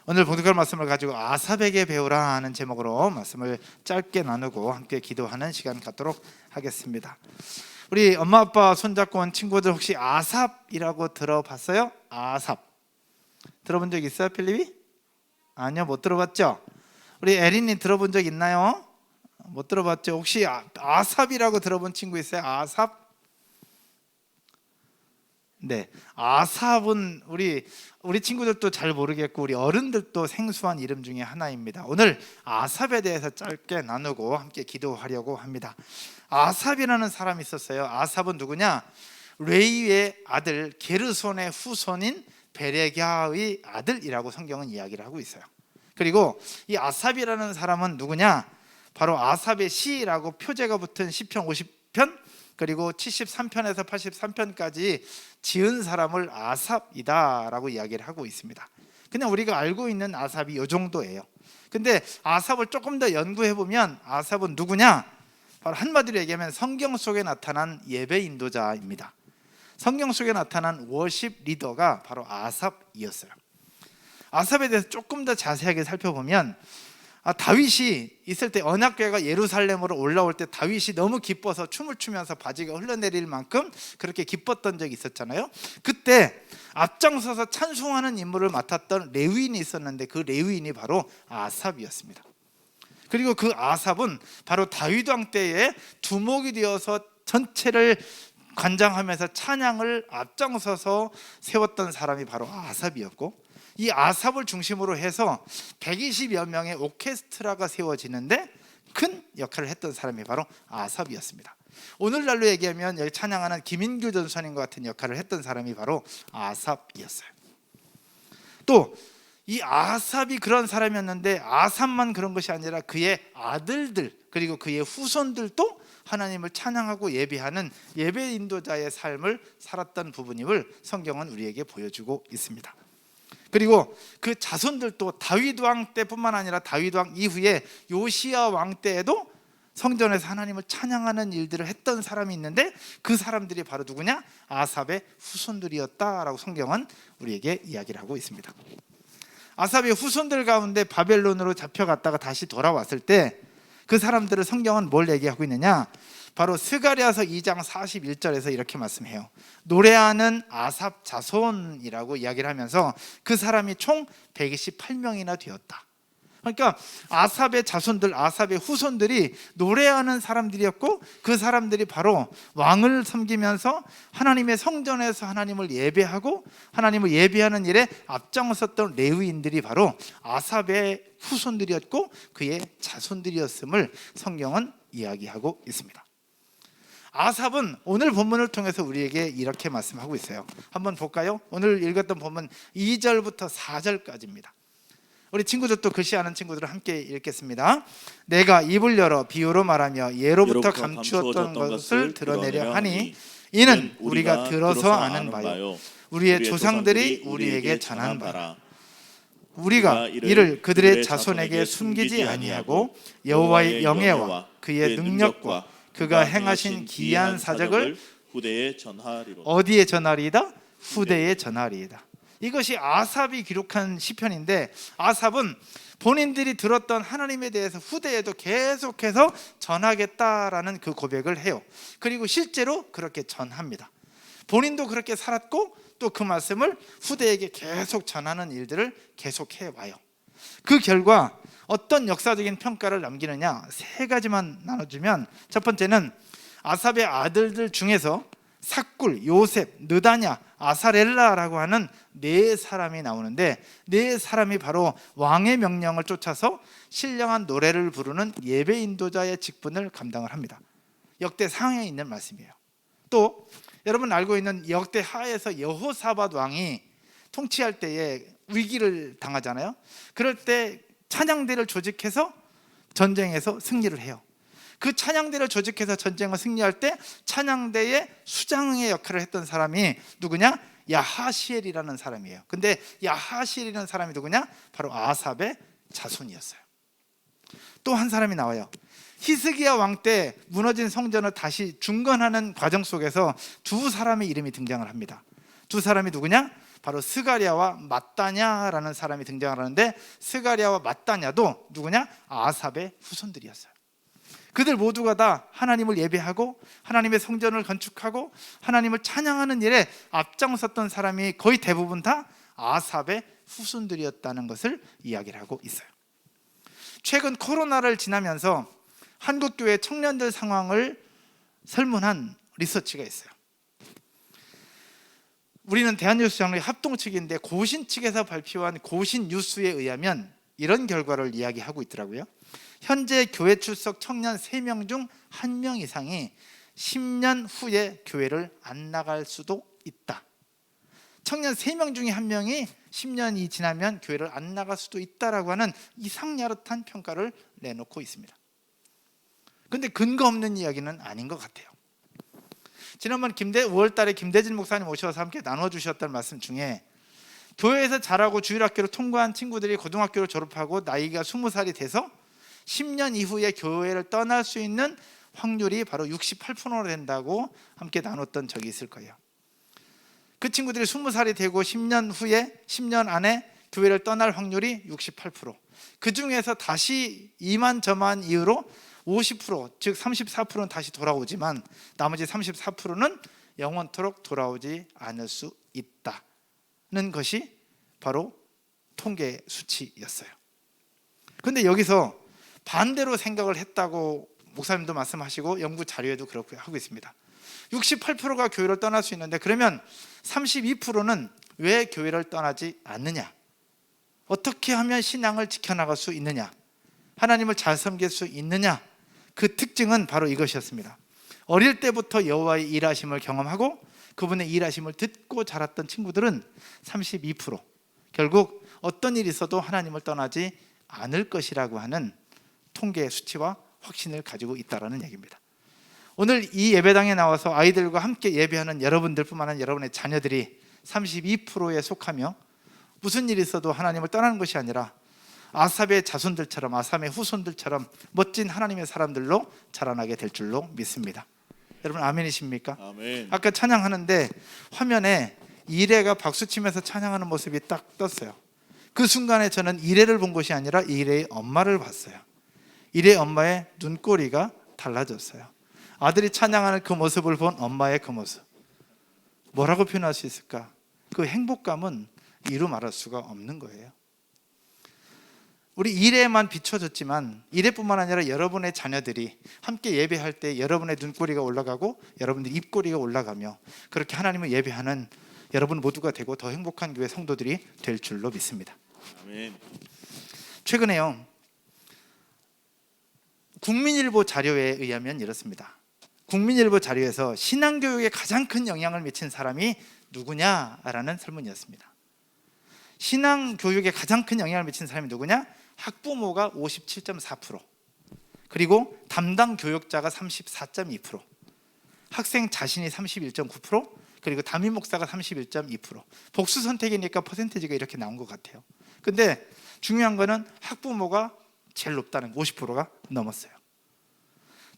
오늘 봉독할 말씀을 가지고 아삽에게 배우라 하는 제목으로 말씀을 짧게 나누고 함께 기도하는 시간 갖도록 하겠습니다. 우리 엄마 아빠 손잡고 온 친구들 혹시 아삽이라고 들어봤어요? 아삽 들어본 적 있어요? 필립이? 아니요, 못 들어봤죠? 우리 에린이 들어본 적 있나요? 못 들어봤죠? 혹시 아삽이라고 들어본 친구 있어요? 아삽? 네, 아삽은 우리 친구들도 잘 모르겠고 우리 어른들도 생소한 이름 중에 하나입니다. 오늘 아삽에 대해서 짧게 나누고 함께 기도하려고 합니다. 아삽이라는 사람이 있었어요. 아삽은 누구냐? 레위의 아들 게르손의 후손인 베레갸의 아들이라고 성경은 이야기를 하고 있어요. 그리고 이 아삽이라는 사람은 누구냐? 바로 아삽의 시라고 표제가 붙은 시편 50편 그리고 73편에서 83편까지 지은 사람을 아삽이다라고 이야기를 하고 있습니다. 그냥 우리가 알고 있는 아삽이 이 정도예요. 근데 아삽을 조금 더 연구해 보면 아삽은 누구냐? 바로 한마디로 얘기하면 성경 속에 나타난 예배 인도자입니다. 성경 속에 나타난 워십 리더가 바로 아삽이었어요. 아삽에 대해서 조금 더 자세하게 살펴보면 다윗이 있을 때 언약궤가 예루살렘으로 올라올 때 다윗이 너무 기뻐서 춤을 추면서 바지가 흘러내릴 만큼 그렇게 기뻤던 적이 있었잖아요. 그때 앞장서서 찬송하는 임무를 맡았던 레위인이 있었는데 그 레위인이 바로 아삽이었습니다. 그리고 그 아삽은 바로 다윗 왕 때에 두목이 되어서 전체를 관장하면서 찬양을 앞장서서 세웠던 사람이 바로 아삽이었고, 이 아삽을 중심으로 해서 120여 명의 오케스트라가 세워지는데 큰 역할을 했던 사람이 바로 아삽이었습니다. 오늘날로 얘기하면 여기 찬양하는 김인규 전선인과 같은 역할을 했던 사람이 바로 아삽이었어요. 또 이 아삽이 그런 사람이었는데 아삽만 그런 것이 아니라 그의 아들들 그리고 그의 후손들도 하나님을 찬양하고 예배하는 예배 인도자의 삶을 살았던 부분임을 성경은 우리에게 보여주고 있습니다. 그리고 그 자손들도 다윗 왕 때뿐만 아니라 다윗 왕 이후에 요시야 왕 때에도 성전에서 하나님을 찬양하는 일들을 했던 사람이 있는데 그 사람들이 바로 누구냐? 아삽의 후손들이었다라고 성경은 우리에게 이야기를 하고 있습니다. 아삽의 후손들 가운데 바벨론으로 잡혀갔다가 다시 돌아왔을 때 그 사람들을 성경은 뭘 얘기하고 있느냐? 바로 스가랴서 2장 41절에서 이렇게 말씀해요. 노래하는 아삽 자손이라고 이야기를 하면서 그 사람이 총 128명이나 되었다. 그러니까 아삽의 자손들, 아삽의 후손들이 노래하는 사람들이었고 그 사람들이 바로 왕을 섬기면서 하나님의 성전에서 하나님을 예배하고 하나님을 예배하는 일에 앞장섰던 레위인들이 바로 아삽의 후손들이었고 그의 자손들이었음을 성경은 이야기하고 있습니다. 아삽은 오늘 본문을 통해서 우리에게 이렇게 말씀하고 있어요. 한번 볼까요? 오늘 읽었던 본문 2절부터 4절까지입니다. 우리 친구들도 글씨 아는 친구들은 함께 읽겠습니다. 내가 입을 열어 비유로 말하며 예로부터 감추었던 것을 드러내려 하니 이는 우리가 들어서 아는 바요 우리의 조상들이 우리에게 전한 바라. 우리가 이를 그들의 자손에게 숨기지 아니하고 여호와의 영예와 그의 능력과 그가 행하신 기이한 사적을 후대에 전하리로다. 어디에 전하리이다? 후대에 전하리이다. 이것이 아삽이 기록한 시편인데 아삽은 본인들이 들었던 하나님에 대해서 후대에도 계속해서 전하겠다라는 그 고백을 해요. 그리고 실제로 그렇게 전합니다. 본인도 그렇게 살았고 또 그 말씀을 후대에게 계속 전하는 일들을 계속해 와요. 그 결과 어떤 역사적인 평가를 남기느냐, 세 가지만 나눠주면 첫 번째는 아삽의 아들들 중에서 삭굴, 요셉, 느다냐, 아사렐라라고 하는 네 사람이 나오는데 네 사람이 바로 왕의 명령을 쫓아서 신령한 노래를 부르는 예배 인도자의 직분을 감당을 합니다. 역대 상에 있는 말씀이에요. 또 여러분 알고 있는 역대 하에서 여호사밧 왕이 통치할 때에 위기를 당하잖아요. 그럴 때 찬양대를 조직해서 전쟁에서 승리를 해요. 그 찬양대를 조직해서 전쟁을 승리할 때 찬양대의 수장의 역할을 했던 사람이 누구냐? 야하시엘이라는 사람이에요. 근데 야하시엘이라는 사람이 누구냐? 바로 아삽의 자손이었어요. 또 한 사람이 나와요. 히스기야 왕 때 무너진 성전을 다시 중건하는 과정 속에서 두 사람의 이름이 등장을 합니다. 두 사람이 누구냐? 바로 스가랴와 마따냐라는 사람이 등장하는데, 스가랴와 마따냐도 누구냐? 아삽의 후손들이었어요. 그들 모두가 다 하나님을 예배하고 하나님의 성전을 건축하고 하나님을 찬양하는 일에 앞장섰던 사람이 거의 대부분 다 아삽의 후손들이었다는 것을 이야기를 하고 있어요. 최근 코로나를 지나면서 한국교회 청년들 상황을 설문한 리서치가 있어요. 우리는 대한뉴스장로의 합동 측인데 고신 측에서 발표한 고신 뉴스에 의하면 이런 결과를 이야기하고 있더라고요. 현재 교회 출석 청년 3명 중 1명 이상이 10년 후에 교회를 안 나갈 수도 있다. 청년 3명 중에 1명이 10년이 지나면 교회를 안 나갈 수도 있다라고 하는 이상야릇한 평가를 내놓고 있습니다. 그런데 근거 없는 이야기는 아닌 것 같아요. 지난번 5월달에 김대진 목사님 오셔서 함께 나눠주셨던 말씀 중에 교회에서 자라고 주일학교를 통과한 친구들이 고등학교를 졸업하고 나이가 20살이 돼서 10년 이후에 교회를 떠날 수 있는 확률이 바로 68%나 된다고 함께 나눴던 적이 있을 거예요. 그 친구들이 20살이 되고 10년 안에 교회를 떠날 확률이 68%. 그 중에서 다시 이만저만 이유로 50%, 즉 34%는 다시 돌아오지만 나머지 34%는 영원토록 돌아오지 않을 수 있다는 것이 바로 통계 수치였어요. 그런데 여기서 반대로 생각을 했다고 목사님도 말씀하시고 연구 자료에도 그렇게 하고 있습니다. 68%가 교회를 떠날 수 있는데, 그러면 32%는 왜 교회를 떠나지 않느냐? 어떻게 하면 신앙을 지켜나갈 수 있느냐? 하나님을 잘 섬길 수 있느냐? 그 특징은 바로 이것이었습니다. 어릴 때부터 여호와의 일하심을 경험하고 그분의 일하심을 듣고 자랐던 친구들은 32%, 결국 어떤 일이 있어도 하나님을 떠나지 않을 것이라고 하는 통계 수치와 확신을 가지고 있다는 얘기입니다. 오늘 이 예배당에 나와서 아이들과 함께 예배하는 여러분들뿐만 아니라 여러분의 자녀들이 32%에 속하며 무슨 일이 있어도 하나님을 떠나는 것이 아니라 아삽의 자손들처럼, 아삽의 후손들처럼 멋진 하나님의 사람들로 자라나게 될 줄로 믿습니다. 여러분 아멘이십니까? 아멘. 아까 찬양하는데 화면에 이레가 박수치면서 찬양하는 모습이 딱 떴어요. 그 순간에 저는 이레를 본 것이 아니라 이레의 엄마를 봤어요. 이레의 엄마의 눈꼬리가 달라졌어요. 아들이 찬양하는 그 모습을 본 엄마의 그 모습, 뭐라고 표현할 수 있을까? 그 행복감은 이루 말할 수가 없는 거예요. 우리 이레만 비춰졌지만 이레뿐만 아니라 여러분의 자녀들이 함께 예배할 때 여러분의 눈꼬리가 올라가고 여러분의 입꼬리가 올라가며 그렇게 하나님을 예배하는 여러분 모두가 되고 더 행복한 교회 성도들이 될 줄로 믿습니다. 아멘. 최근에요, 국민일보 자료에 의하면 이렇습니다. 국민일보 자료에서 신앙교육에 가장 큰 영향을 미친 사람이 누구냐라는 설문이었습니다. 신앙교육에 가장 큰 영향을 미친 사람이 누구냐? 학부모가 57.4%, 그리고 담당 교역자가 34.2%, 학생 자신이 31.9%, 그리고 담임 목사가 31.2%. 복수 선택이니까 퍼센테이지가 이렇게 나온 것 같아요. 근데 중요한 거는 학부모가 제일 높다는 50%가 넘었어요.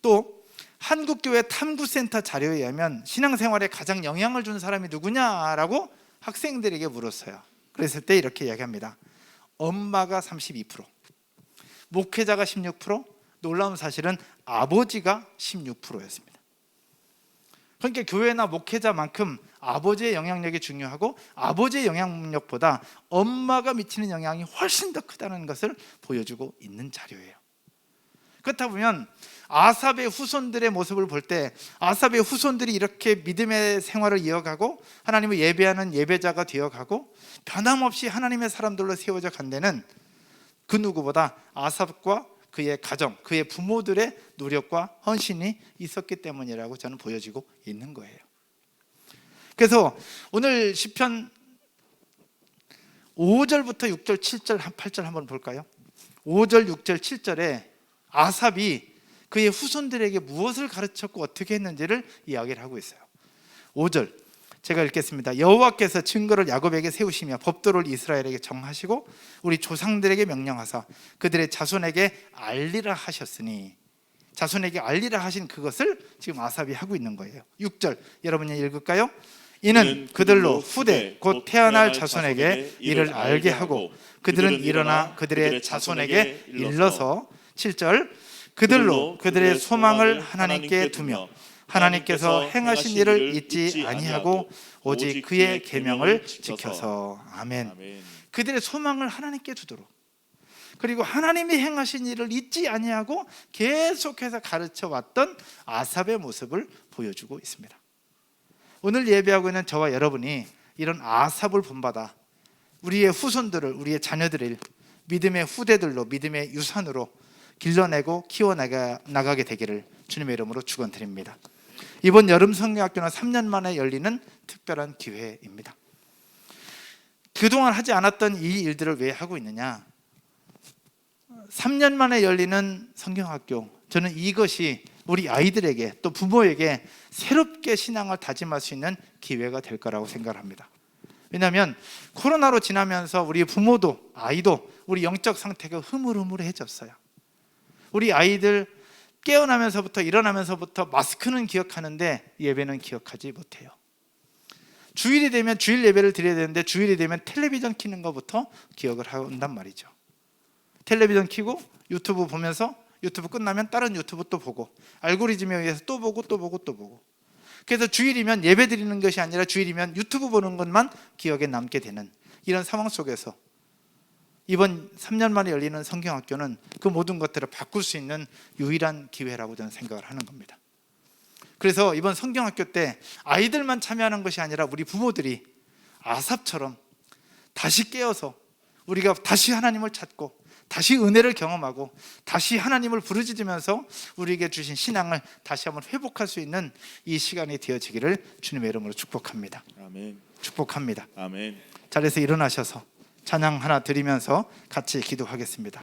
또 한국교회 탐구센터 자료에 의하면 신앙생활에 가장 영향을 준 사람이 누구냐라고 학생들에게 물었어요. 그랬을 때 이렇게 이야기합니다. 엄마가 32%, 목회자가 16%, 놀라운 사실은 아버지가 16%였습니다. 그러니까 교회나 목회자만큼 아버지의 영향력이 중요하고 아버지의 영향력보다 엄마가 미치는 영향이 훨씬 더 크다는 것을 보여주고 있는 자료예요. 그렇다 보면 아삽의 후손들의 모습을 볼 때 아삽의 후손들이 이렇게 믿음의 생활을 이어가고 하나님을 예배하는 예배자가 되어가고 변함없이 하나님의 사람들로 세워져 간 데는 그 누구보다 아삽과 그의 가정, 그의 부모들의 노력과 헌신이 있었기 때문이라고 저는 보여지고 있는 거예요. 그래서 오늘 시편 5절부터 6절, 7절, 8절 한번 볼까요? 5절, 6절, 7절에 아삽이 그의 후손들에게 무엇을 가르쳤고 어떻게 했는지를 이야기를 하고 있어요. 5절 제가 읽겠습니다. 여호와께서 증거를 야곱에게 세우시며 법도를 이스라엘에게 정하시고 우리 조상들에게 명령하사 그들의 자손에게 알리라 하셨으니, 자손에게 알리라 하신 그것을 지금 아삽이 하고 있는 거예요. 6절 여러분이 읽을까요? 이는 그들로 후대 곧 태어날 자손에게 이를 알게 하고 그들은 일어나 그들의 자손에게 일러서 7절 그들로 그들의 소망을 하나님께 두며 하나님께서 행하신 일을 잊지 아니하고 오직 그의 계명을 지켜서 아멘. 그들의 소망을 하나님께 두도록, 그리고 하나님이 행하신 일을 잊지 아니하고 계속해서 가르쳐 왔던 아삽의 모습을 보여주고 있습니다. 오늘 예배하고 있는 저와 여러분이 이런 아삽을 본받아 우리의 후손들을, 우리의 자녀들을 믿음의 후대들로, 믿음의 유산으로 길러내고 키워나가게 되기를 주님의 이름으로 축원드립니다. 이번 여름 성경학교는 3년 만에 열리는 특별한 기회입니다. 그동안 하지 않았던 이 일들을 왜 하고 있느냐? 3년 만에 열리는 성경학교, 저는 이것이 우리 아이들에게 또 부모에게 새롭게 신앙을 다짐할 수 있는 기회가 될 거라고 생각합니다. 왜냐하면 코로나로 지나면서 우리 부모도 아이도 우리 영적 상태가 흐물흐물해졌어요. 우리 아이들 깨어나면서부터 일어나면서부터 마스크는 기억하는데 예배는 기억하지 못해요. 주일이 되면 주일 예배를 드려야 되는데 주일이 되면 텔레비전 켜는 것부터 기억을 한단 말이죠. 텔레비전 켜고 유튜브 보면서 유튜브 끝나면 다른 유튜브 또 보고 알고리즘에 의해서 또 보고 또 보고 또 보고, 그래서 주일이면 예배 드리는 것이 아니라 주일이면 유튜브 보는 것만 기억에 남게 되는 이런 상황 속에서 이번 3년 만에 열리는 성경학교는 그 모든 것들을 바꿀 수 있는 유일한 기회라고 저는 생각을 하는 겁니다. 그래서 이번 성경학교 때 아이들만 참여하는 것이 아니라 우리 부모들이 아삽처럼 다시 깨어서 우리가 다시 하나님을 찾고 다시 은혜를 경험하고 다시 하나님을 부르짖으면서 우리에게 주신 신앙을 다시 한번 회복할 수 있는 이 시간이 되어지기를 주님의 이름으로 축복합니다. 아멘. 축복합니다. 아멘. 자리에서 일어나셔서 찬양 하나 드리면서 같이 기도하겠습니다.